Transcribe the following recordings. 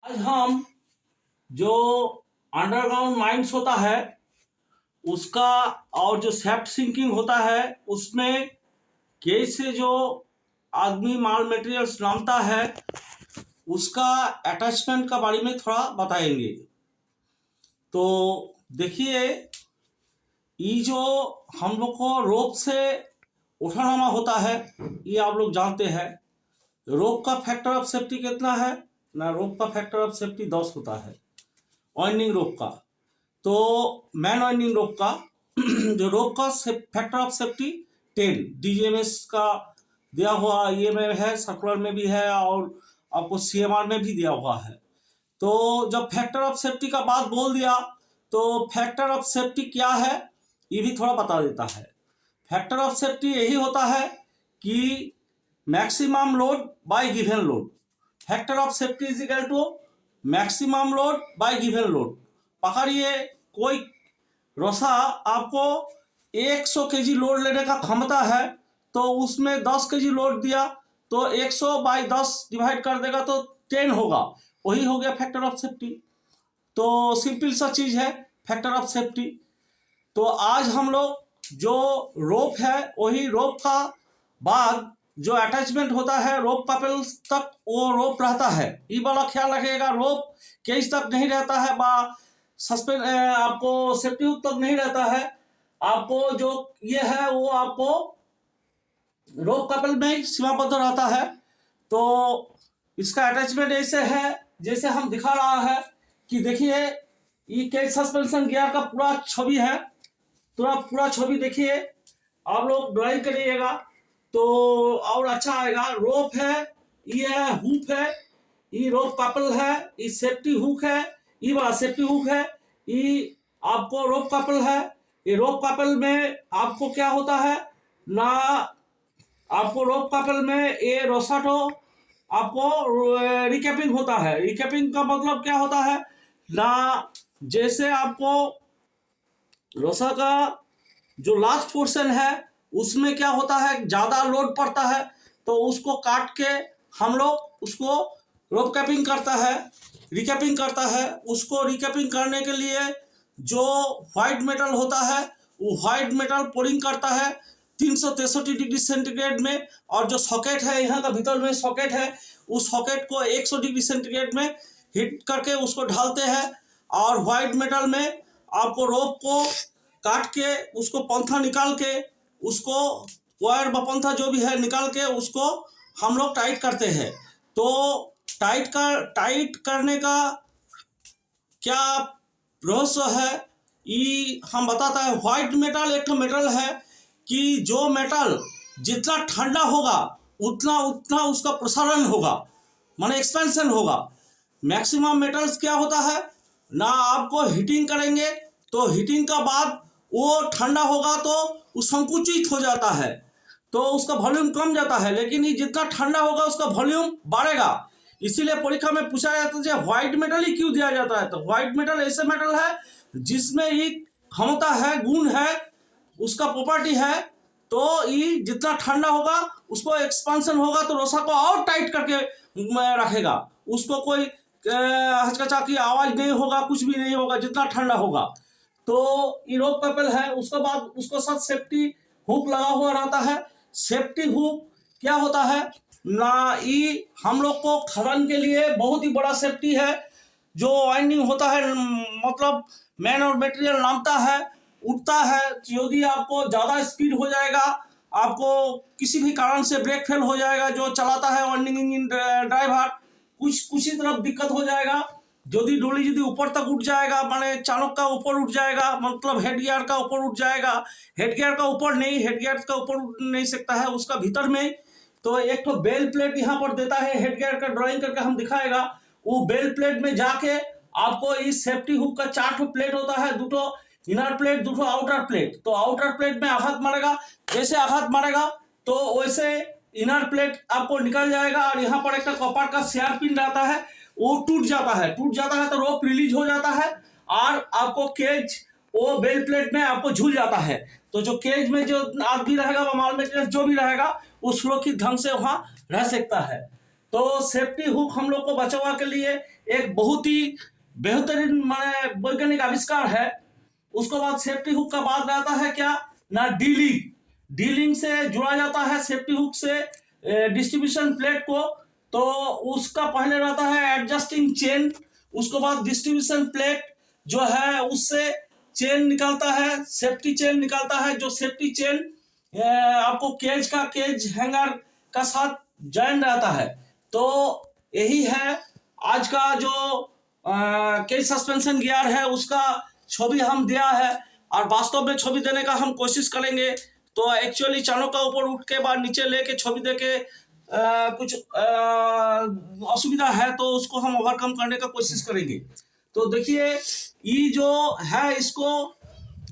आज हम जो अंडरग्राउंड माइंस होता है उसका और जो सेफ्ट सिंकिंग होता है उसमें कैसे जो आदमी माल मटेरियल्स लाता है उसका अटैचमेंट का बारे में थोड़ा बताएंगे। तो देखिए, ये जो हम लोग को रोप से उठानामा होता है ये आप लोग जानते हैं। रोप का फैक्टर ऑफ सेफ्टी कितना है ना? रोप का फैक्टर ऑफ सेफ्टी 10 होता है वाइंडिंग रोप का। तो मैन वाइंडिंग रोप का जो रोप का फैक्टर ऑफ सेफ्टी 10 DGMS का दिया हुआ, ये में है, सर्कुलर में भी है और आपको CMR में भी दिया हुआ है। तो जब फैक्टर ऑफ सेफ्टी का बात बोल दिया तो फैक्टर ऑफ सेफ्टी क्या है ये भी थोड़ा बता देता है। फैक्टर ऑफ सेफ्टी यही होता है कि maximum load by given load. Factor of safety is equal to maximum load by given load. पकड़िए, कोई रोसा आपको 100 kg लोड लेने का क्षमता है तो उसमें 10 kg लोड दिया तो 100 बाई 10 डिवाइड कर देगा तो 10 होगा, वही हो गया फैक्टर ऑफ सेफ्टी। तो सिंपल सा चीज है फैक्टर ऑफ सेफ्टी। तो आज हम लोग जो रोप है वही रोप का बाद जो अटैचमेंट होता है रोप कपल तक वो रोप रहता है, ये वाला ख्याल रखिएगा। रोप केज तक नहीं रहता है बा सस्पेंड आपको सेफ्टी हुक तक नहीं रहता है। आपको जो ये है वो आपको रोप कपल में सीमाबद्ध रहता है। तो इसका अटैचमेंट ऐसे है जैसे हम दिखा रहा है कि देखिए ये केज सस्पेंशन गियर का पूरा छवि है, पूरा छवि देखिए, आप लोग ड्राइंग करिएगा तो और अच्छा आएगा। रोप है, ये है हुक है, ये रोप कपल है, ये सेफ्टी हुक है, ये वाला सेफ्टी हुक है, ये आपको रोप कपल है। ये रोप कपल में आपको क्या होता है ना, आपको रोप कपल में ये रोसाटो आपको रिकैपिंग होता है। रिकैपिंग का मतलब क्या होता है ना, जैसे आपको रोसा का जो लास्ट पोर्शन है उसमें क्या होता है, ज्यादा लोड पड़ता है तो उसको काट के हम लोग उसको रोप कैपिंग करता है, रिकैपिंग करता है। उसको रिकैपिंग करने के लिए जो व्हाइट मेटल होता है वो व्हाइट मेटल पोरिंग करता है 363 डिग्री सेंटीग्रेड में, और जो सॉकेट है यहाँ का भीतर में सॉकेट है उस सॉकेट को 100 डिग्री सेंटीग्रेड में हिट करके उसको ढालते हैं। और व्हाइट मेटल में आपको रोप को काट के उसको पंथा निकाल के उसको वायर व पंथा जो भी है निकाल के उसको हम लोग टाइट करते हैं। तो टाइट करने का क्या रहस्य है ये हम बताता है। व्हाइट मेटल एक मेटल है कि जो मेटल जितना ठंडा होगा उतना उतना उसका प्रसारण होगा, माने एक्सपेंशन होगा। मैक्सिमम मेटल्स क्या होता है ना, आपको हीटिंग करेंगे तो हीटिंग का बाद वो ठंडा होगा तो वो संकुचित हो जाता है तो उसका वॉल्यूम कम जाता है, लेकिन ये जितना ठंडा होगा उसका वॉल्यूम बढ़ेगा। इसीलिए परीक्षा में पूछा जाता है व्हाइट मेटल ही क्यों दिया जाता है। तो व्हाइट मेटल ऐसे मेटल है जिसमें ये क्षमता है, गुण है, उसका प्रॉपर्टी है। तो ये जितना ठंडा होगा उसको एक्सपांशन होगा तो रोसा को और टाइट करके रखेगा, उसको कोई हचकचा की आवाज नहीं होगा, कुछ भी नहीं होगा जितना ठंडा होगा। तो ये रोप कपल है, उसके बाद उसको साथ सेफ्टी हुक लगा हुआ रहता है। सेफ्टी हुक क्या होता है ना, ये हम लोग को खदान के लिए बहुत ही बड़ा सेफ्टी है। जो वाइंडिंग होता है मतलब मैन और मटेरियल नामता है, उठता है, यदि आपको ज़्यादा स्पीड हो जाएगा, आपको किसी भी कारण से ब्रेक फेल हो जाएगा, जो चलाता है वाइंडिंग इंजन ड्राइवर कुछ ही तरफ दिक्कत हो जाएगा। यदि डोली यदि ऊपर तक उठ जाएगा, माने चालक का ऊपर उठ जाएगा, मतलब हेड गियर का ऊपर उठ जाएगा। हेड गियर का ऊपर नहीं, हेड गियर का ऊपर उठ नहीं सकता है, उसका भीतर में। तो एक तो बेल प्लेट यहाँ पर देता है, हेड गियर का ड्राइंग करके हम दिखाएगा। वो बेल प्लेट में जाके आपको इस सेफ्टी हुक का 4 प्लेट होता है, 2 इनर प्लेट 2 आउटर प्लेट। तो आउटर प्लेट में आघात मारेगा, जैसे आघात मारेगा तो वैसे इनर प्लेट आपको निकल जाएगा और यहाँ पर एक कॉपर का शेयर पिन रहता है, वो टूट जाता है तो रोप रिलीज हो जाता है और आपको केज वो बेल प्लेट में आपको झूल जाता है। तो जो केज में जो आदमी रहेगा, माल मटेरियल जो भी रहेगा वो सुरक्षित ढंग से वहां रह सकता है। तो सेफ्टी हुक हम लोग को बचाव के लिए एक बहुत ही बेहतरीन माने वैज्ञानिक आविष्कार है। उसके बाद सेफ्टी हुक का बाद रहता है क्या ना, डीलिंग से जुड़ा जाता है सेफ्टी हुक से डिस्ट्रीब्यूशन प्लेट को। तो उसका पहले रहता है एडजस्टिंग चेन, उसके बाद डिस्ट्रीब्यूशन प्लेट जो है उससे चेन निकलता है, सेफ्टी चेन निकलता है। जो सेफ्टी चेन आपको केज हैंगर का साथ जॉइन रहता है। तो यही है आज का जो केज सस्पेंशन गियर है उसका छवि हम दिया है, और वास्तव में छवि देने का हम कोशिश करेंगे। तो एक्चुअली चानों का ऊपर उठ के बाद नीचे लेके छवि दे के कुछ असुविधा है तो उसको हम ओवरकम करने का कोशिश करेंगे। तो देखिए ये जो है, इसको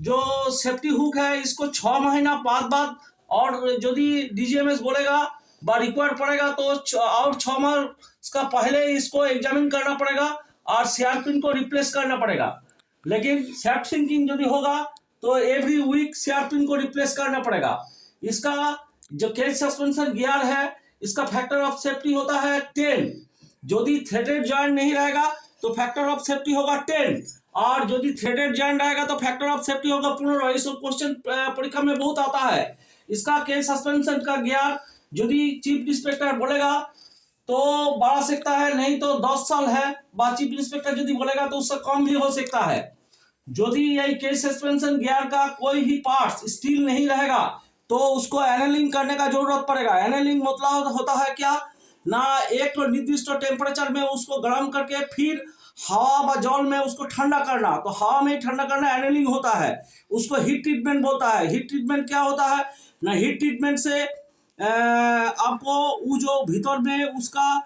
जो सेफ्टी हुक है इसको 6 महीना बाद और यदि डीजीएमएस बोलेगा बा रिक्वायर पड़ेगा तो और 6 माह का पहले इसको एग्जामिन करना पड़ेगा और सीआर पिन को रिप्लेस करना पड़ेगा। लेकिन सेफ्ट सिंकिंग यदि होगा तो एवरी वीक सीआर पिन को रिप्लेस करना पड़ेगा। इसका जो केज सस्पेंशन गियर है इसका फैक्टर ऑफ सेफ्टी होता है 10। यदि थ्रेडेड जॉइंट नहीं रहेगा तो फैक्टर ऑफ सेफ्टी होगा 10, और यदि थ्रेडेड जॉइंट रहेगा तो फैक्टर ऑफ सेफ्टी होगा 15। ये सब क्वेश्चन परीक्षा में बहुत आता है। इसका केज सस्पेंशन का गियर यदि चीफ इंस्पेक्टर बोलेगा तो बढ़ा सकता है, नहीं तो 10 साल है। चीफ इंस्पेक्टर यदि बोलेगा तो उससे कम भी हो सकता है। यदि यही केज सस्पेंशन गियर का कोई भी पार्ट स्टील नहीं रहेगा तो उसको एनेलिंग करने का जरूरत पड़ेगा। एनेलिंग मतलब होता है क्या ना, एक निर्दिष्ट टेम्परेचर में उसको गर्म करके फिर हवा व जल में उसको ठंडा करना। तो हवा में ठंडा करना एनेलिंग होता है, उसको हीट ट्रीटमेंट बोलता है। हीट ट्रीटमेंट क्या होता है ना, हीट ट्रीटमेंट से आपको वो जो भीतर में उसका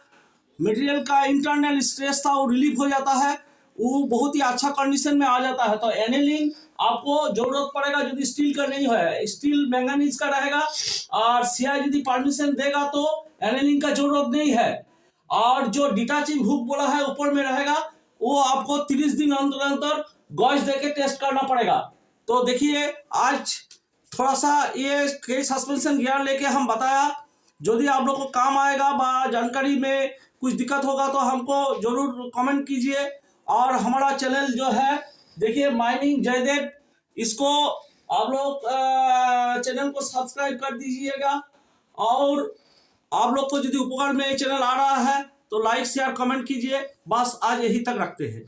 मटेरियल का इंटरनल स्ट्रेस था वो रिलीफ हो जाता है, वो बहुत ही अच्छा कंडीशन में आ जाता है। तो एनेलिंग आपको जरूरत पड़ेगा यदि स्टील का नहीं है, स्टील मैंगनीज का रहेगा और सीआई यदि परमिशन देगा तो एनेलिंग का जरूरत नहीं है। और जो डिटैचिंग हुक बोला है ऊपर में रहेगा वो आपको 30 दिन अंतर गॉज देके टेस्ट करना पड़ेगा। तो देखिए आज थोड़ा सा ये केज सस्पेंशन गियर लेके हम बताया। यदि आप लोग को काम आएगा बा जानकारी में कुछ दिक्कत होगा तो हमको जरूर कमेंट कीजिए। और हमारा चैनल जो है देखिए माइनिंग जयदेव, इसको आप लोग चैनल को सब्सक्राइब कर दीजिएगा। और आप लोग को यदि उपकार में चैनल आ रहा है तो लाइक शेयर कमेंट कीजिए। बस आज यही तक रखते हैं।